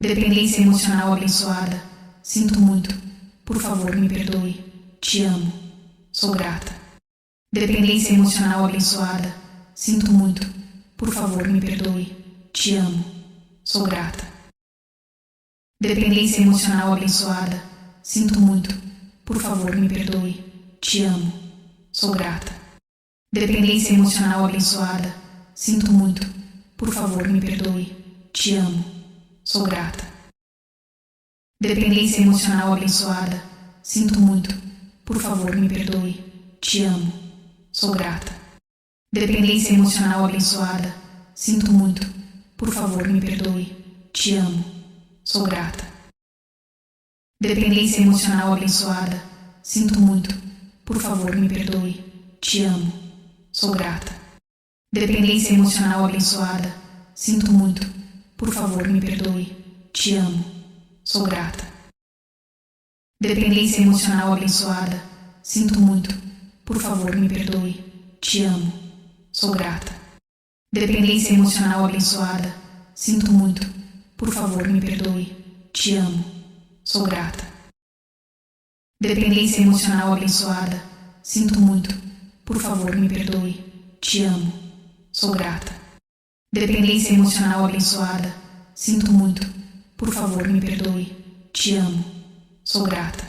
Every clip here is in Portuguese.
Dependência emocional abençoada. Sinto muito. Por favor, me perdoe. Te amo. Sou grata. Dependência emocional abençoada. Sinto muito. Por favor, me perdoe. Te amo. Sou grata. Dependência emocional abençoada. Sinto muito. Por favor, me perdoe. Te amo. Sou grata. Dependência emocional abençoada. Sinto muito. Por favor, me perdoe. Te amo. Sou grata. Dependência emocional abençoada. Sinto muito. Por favor, me perdoe. Te amo. Sou grata. Dependência emocional abençoada. Sinto muito. Por favor, me perdoe. Te amo. Sou grata. Dependência emocional abençoada. Sinto muito. Por favor, me perdoe. Te amo. Sou grata. Dependência emocional abençoada. Sinto muito. Por favor, me perdoe. Te amo. Sou grata. Dependência emocional abençoada. Sinto muito. Por favor, me perdoe. Te amo. Sou grata. Dependência emocional abençoada. Sinto muito. Por favor, me perdoe. Te amo. Sou grata. Dependência emocional abençoada. Sinto muito. Por favor, me perdoe. Te amo. Sou grata. Dependência emocional abençoada. Sinto muito. Por favor, me perdoe. Te amo. Sou grata.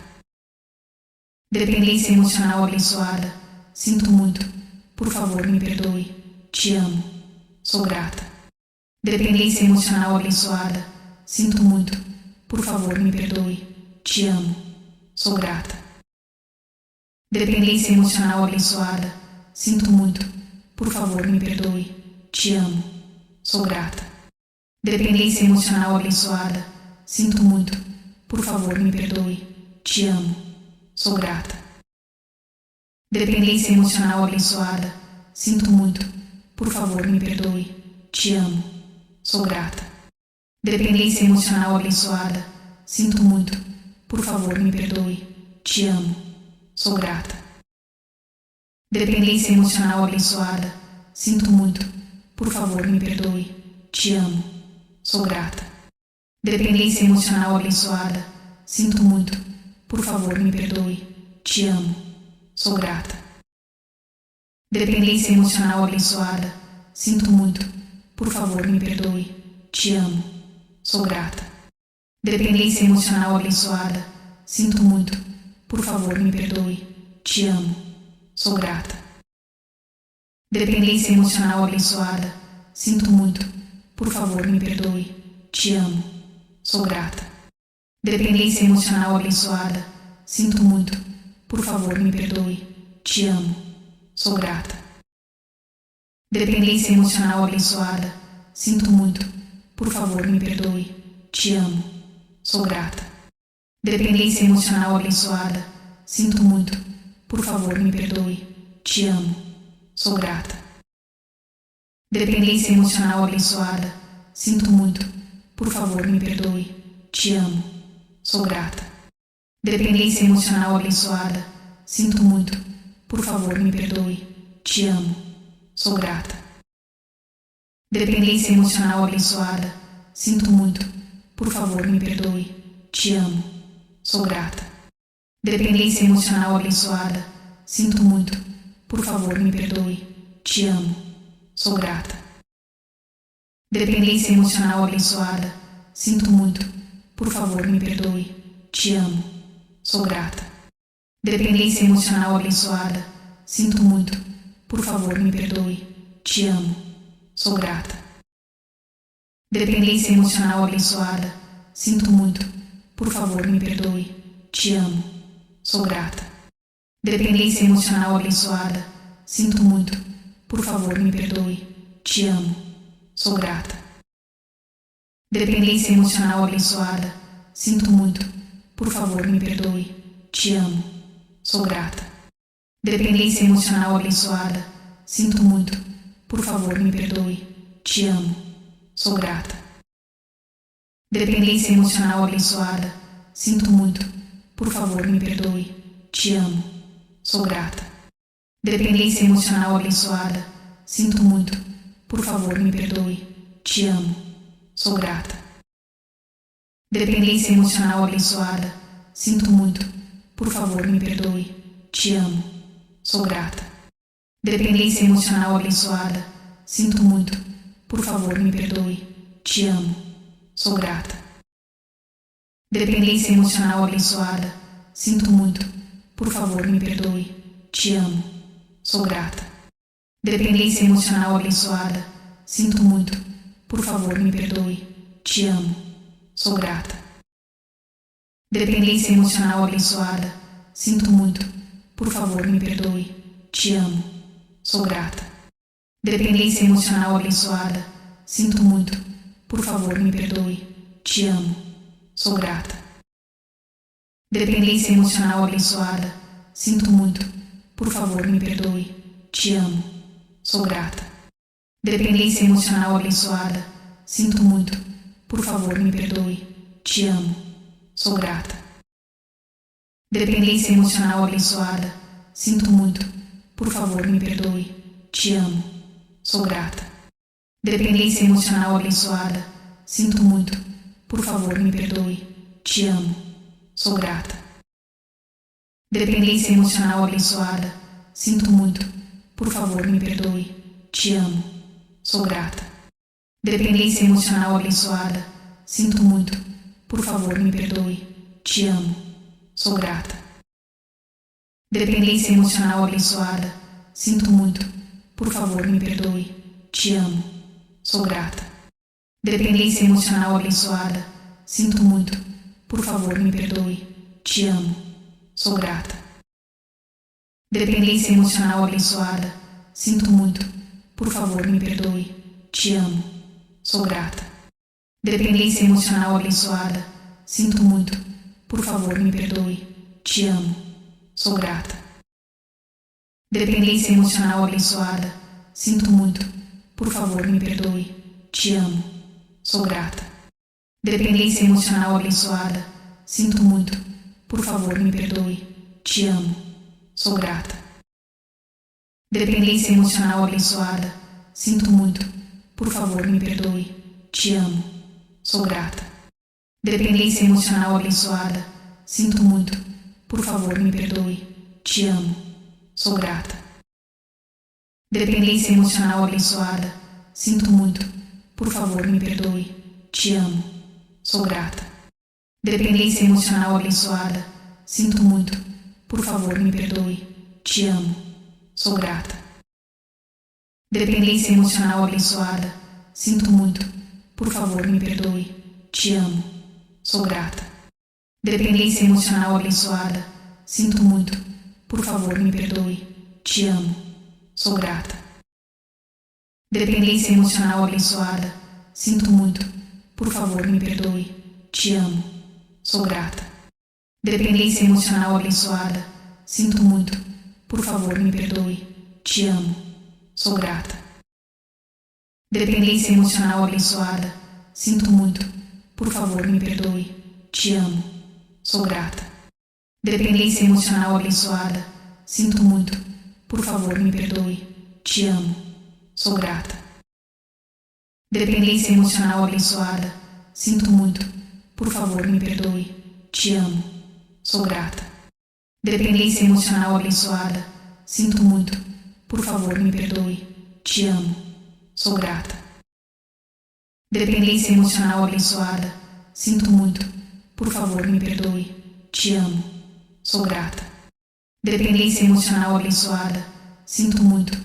Dependência emocional abençoada. Sinto muito. Por favor, me perdoe. Te amo. Sou grata. Dependência emocional abençoada. Sinto muito. Por favor, me perdoe. Te amo. Sou grata. Dependência emocional abençoada. Sinto muito. Por favor, me perdoe. Te amo. Sou grata. Dependência emocional abençoada. Sinto muito. Por favor, me perdoe. Te amo. Sou grata. Dependência emocional abençoada. Sinto muito. Por favor, me perdoe. Te amo. Sou grata. Dependência emocional abençoada. Sinto muito. Por favor, me perdoe. Te amo. Sou grata. Dependência emocional abençoada. Sinto muito. Por favor, me perdoe. Te amo. Sou grata. Dependência emocional abençoada. Sinto muito. Por favor, me perdoe. Te amo. Sou grata. Dependência emocional abençoada. Sinto muito. Por favor, me perdoe. Te amo. Sou grata. Dependência emocional abençoada. Sinto muito. Por favor, me perdoe. Te amo. Sou grata. Dependência emocional abençoada. Sinto muito. Por favor, me perdoe. Te amo. Sou grata. Dependência emocional abençoada. Sinto muito. Por favor, me perdoe. Te amo. Sou grata. Dependência emocional abençoada. Sinto muito. Por favor, me perdoe. Te amo. Sou grata. Dependência emocional abençoada. Sinto muito. Por favor, me perdoe. Te amo. Sou grata. Dependência emocional abençoada. Sinto muito. Por favor, me perdoe. Te amo. Sou grata. Dependência emocional abençoada. Sinto muito. Por favor, me perdoe. Te amo. Sou grata. Dependência emocional abençoada. Sinto muito. Por favor, me perdoe. Te amo. Sou grata. Dependência emocional abençoada. Sinto muito. Por favor, me perdoe. Te amo. Sou grata. Dependência emocional abençoada. Sinto muito. Por favor, me perdoe. Te amo. Sou grata. Dependência emocional abençoada. Sinto muito. Por favor, me perdoe. Te amo. Sou grata. Dependência emocional abençoada. Sinto muito. Por favor, me perdoe. Te amo. Sou grata. Dependência emocional abençoada. Sinto muito. Por favor, me perdoe. Te amo. Sou grata. Dependência emocional abençoada. Sinto muito. Por favor, me perdoe. Te amo. Sou grata. Dependência emocional abençoada. Sinto muito. Por favor, me perdoe. Te amo. Sou grata. Dependência emocional abençoada. Sinto muito. Por favor, me perdoe. Te amo. Sou grata. Dependência emocional abençoada. Sinto muito. Por favor, me perdoe. Te amo. Sou grata. Dependência emocional abençoada. Sinto muito. Por favor, me perdoe. Te amo. Sou grata. Dependência emocional abençoada. Sinto muito. Por favor, me perdoe. Te amo. Sou grata. Dependência emocional abençoada. Sinto muito. Por favor, me perdoe. Te amo. Sou grata. Dependência emocional abençoada. Sinto muito. Por favor, me perdoe. Te amo. Sou grata. Dependência emocional abençoada. Sinto muito. Por favor, me perdoe. Te amo. Sou grata. Dependência emocional abençoada. Sinto muito. Por favor, me perdoe. Te amo. Sou grata. Dependência emocional abençoada. Sinto muito. Por favor, me perdoe. Te amo. Sou grata. Dependência emocional abençoada. Sinto muito. Por favor, me perdoe. Te amo. Sou grata. Dependência emocional abençoada. Sinto muito. Por favor, me perdoe. Te amo. Sou grata. Dependência emocional abençoada. Sinto muito. Por favor, me perdoe. Te amo. Sou grata. Dependência emocional abençoada. Sinto muito. Por favor, me perdoe. Te amo. Sou grata. Dependência emocional abençoada. Sinto muito. Por favor, me perdoe. Te amo. Sou grata. Dependência emocional abençoada. Sinto muito. Por favor, me perdoe. Te amo. Sou grata. Dependência emocional abençoada. Sinto muito. Por favor, me perdoe. Te amo. Sou grata. Dependência emocional abençoada. Sinto muito. Por favor, me perdoe. Te amo. Sou grata. Dependência emocional abençoada. Sinto muito. Por favor, me perdoe. Te amo. Sou grata. Dependência emocional abençoada. Sinto muito. Por favor, me perdoe. Te amo. Sou grata. Dependência emocional abençoada. Sinto muito. Por favor, me perdoe. Te amo. Sou grata. Dependência emocional abençoada. Sinto muito. Por favor, me perdoe. Te amo. Sou grata. Dependência emocional abençoada. Sinto muito. Por favor, me perdoe. Te amo. Sou grata. Dependência emocional abençoada. Sinto muito. Por favor, me perdoe. Te amo. Sou grata. Dependência emocional abençoada. Sinto muito. Por favor, me perdoe. Te amo. Sou grata. Dependência emocional abençoada. Sinto muito. Por favor, me perdoe. Te amo. Sou grata. Dependência emocional abençoada. Sinto muito. Por favor, me perdoe. Te amo. Sou grata. Dependência emocional abençoada. Sinto muito. Por favor, me perdoe. Te amo. Sou grata. Dependência emocional abençoada. Sinto muito. Por favor, me perdoe. Te amo. Sou grata. Dependência emocional abençoada. Sinto muito. Por favor, me perdoe. Te amo. Sou grata. Dependência emocional abençoada. Sinto muito. Por favor, me perdoe. Te amo. Sou grata. Dependência emocional abençoada. Sinto muito. Por favor, me perdoe. Te amo. Sou grata. Dependência emocional abençoada. Sinto muito. Por favor, me perdoe. Te amo. Sou grata. Dependência emocional abençoada. Sinto muito. Por favor, me perdoe. Te amo. Sou grata. Dependência emocional abençoada. Sinto muito.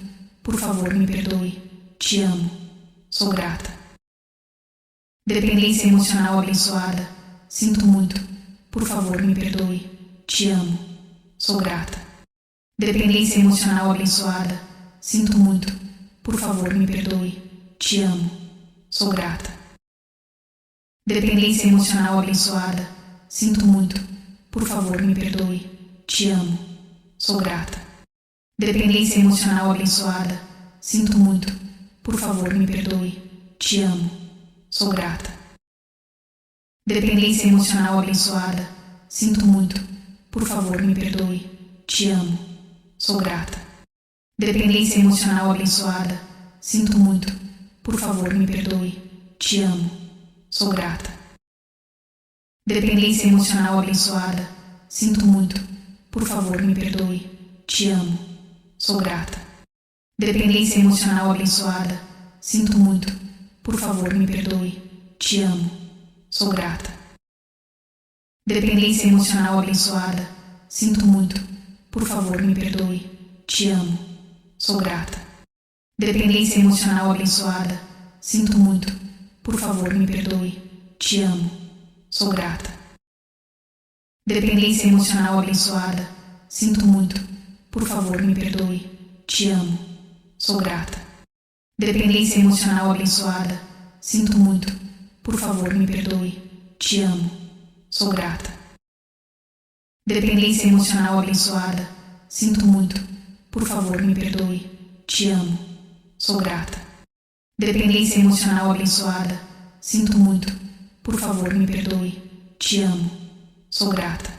Por favor, me perdoe. Te amo. Sou grata. Dependência emocional abençoada. Sinto muito. Por favor, me perdoe. Te amo. Sou grata. Dependência emocional abençoada. Sinto muito. Por favor, me perdoe. Te amo. Sou grata. Dependência emocional abençoada. Sinto muito. Por favor, me perdoe. Te amo. Sou grata. Dependência emocional abençoada. Sinto muito. Por favor, me perdoe. Te amo. Sou grata. Dependência emocional abençoada. Sinto muito. Por favor, me perdoe. Te amo. Sou grata. Dependência emocional abençoada. Sinto muito. Por favor, me perdoe. Te amo. Sou grata. Dependência emocional abençoada. Sinto muito. Por favor, me perdoe. Te amo. Sou grata. Dependência emocional abençoada. Sinto muito. Por favor, me perdoe. Te amo. Sou grata. Dependência emocional abençoada. Sinto muito. Por favor, me perdoe. Te amo. Sou grata. Dependência emocional abençoada. Sinto muito. Por favor, me perdoe. Te amo. Sou grata. Dependência emocional abençoada. Sinto muito. Por favor, me perdoe. Te amo. Sou grata. Dependência emocional abençoada. Sinto muito. Por favor, me perdoe. Te amo. Sou grata. Dependência emocional abençoada. Sinto muito. Por favor, me perdoe. Te amo. Sou grata. Dependência emocional abençoada. Sinto muito. Por favor, me perdoe. Te amo. Sou grata.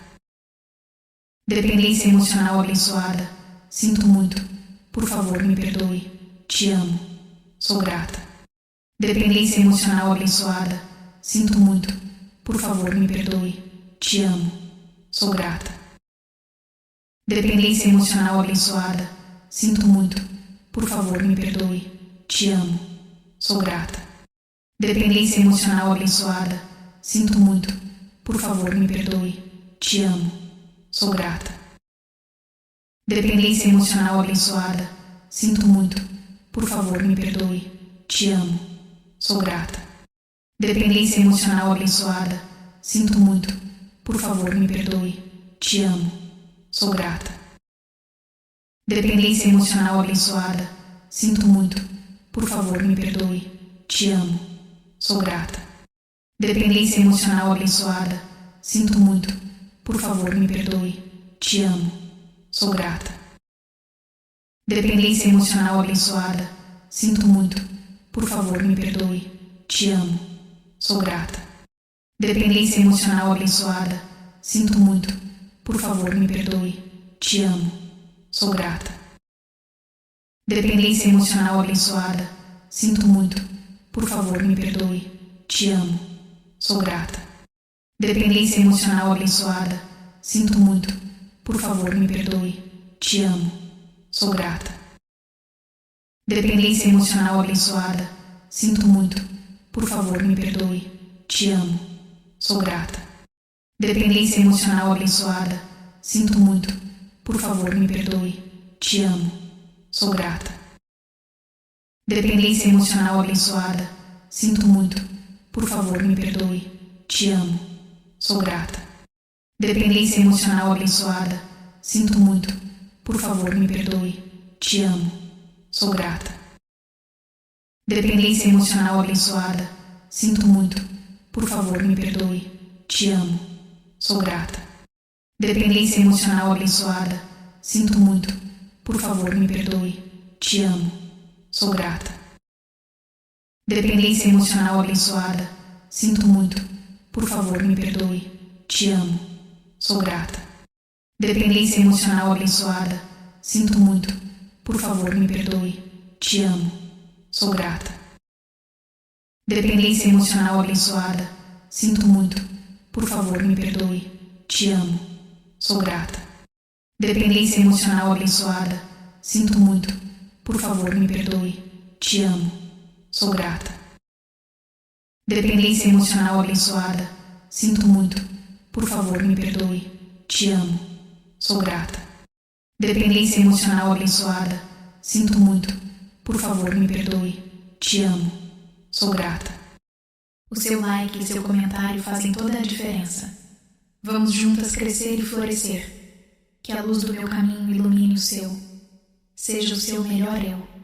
Dependência emocional abençoada. Sinto muito. Por favor, me perdoe. Te amo. Sou grata. Dependência emocional abençoada. Sinto muito. Por favor, me perdoe. Te amo. Sou grata. Dependência emocional abençoada. Sinto muito. Por favor, me perdoe. Te amo. Sou grata. Dependência emocional abençoada. Sinto muito. Por favor, me perdoe. Te amo. Sou grata. Dependência emocional abençoada. Sinto muito. Por favor, me perdoe. Te amo. Sou grata. Dependência emocional abençoada. Sinto muito. Por favor, me perdoe. Te amo. Sou grata. Dependência emocional abençoada. Sinto muito. Por favor, me perdoe. Te amo. Sou grata. Dependência emocional abençoada. Sinto muito. Por favor, me perdoe. Te amo. Sou grata. Dependência emocional abençoada. Sinto muito. Por favor, me perdoe. Te amo. Sou grata. Dependência emocional abençoada. Sinto muito. Por favor, me perdoe. Te amo. Sou grata. Dependência emocional abençoada. Sinto muito. Por favor, me perdoe. Te amo. Sou grata. Dependência emocional abençoada. Sinto muito. Por favor, me perdoe. Te amo. Sou grata. Dependência emocional abençoada. Sinto muito. Por favor, me perdoe. Te amo. Sou grata. Dependência emocional abençoada. Sinto muito. Por favor, me perdoe. Te amo. Sou grata. Dependência emocional abençoada. Sinto muito. Por favor, me perdoe. Te amo. Sou grata. Dependência emocional abençoada. Sinto muito. Por favor, me perdoe. Te amo. Sou grata. Dependência emocional abençoada. Sinto muito. Por favor, me perdoe. Te amo. Sou grata. Dependência emocional abençoada. Sinto muito. Por favor, me perdoe. Te amo. Sou grata. Dependência emocional abençoada. Sinto muito. Por favor, me perdoe. Te amo. Sou grata. Dependência emocional abençoada. Sinto muito. Por favor, me perdoe. Te amo. Sou grata. Dependência emocional abençoada. Sinto muito. Por favor, me perdoe. Te amo. Sou grata. Dependência emocional abençoada. Sinto muito. Por favor, me perdoe. Te amo. Sou grata. Dependência emocional abençoada. Sinto muito. Por favor, me perdoe. Te amo. Sou grata. Dependência emocional abençoada. Sinto muito. Por favor, me perdoe. Te amo. Sou grata. O seu like e seu comentário fazem toda a diferença. Vamos juntas crescer e florescer. Que a luz do meu caminho ilumine o seu. Seja o seu melhor eu.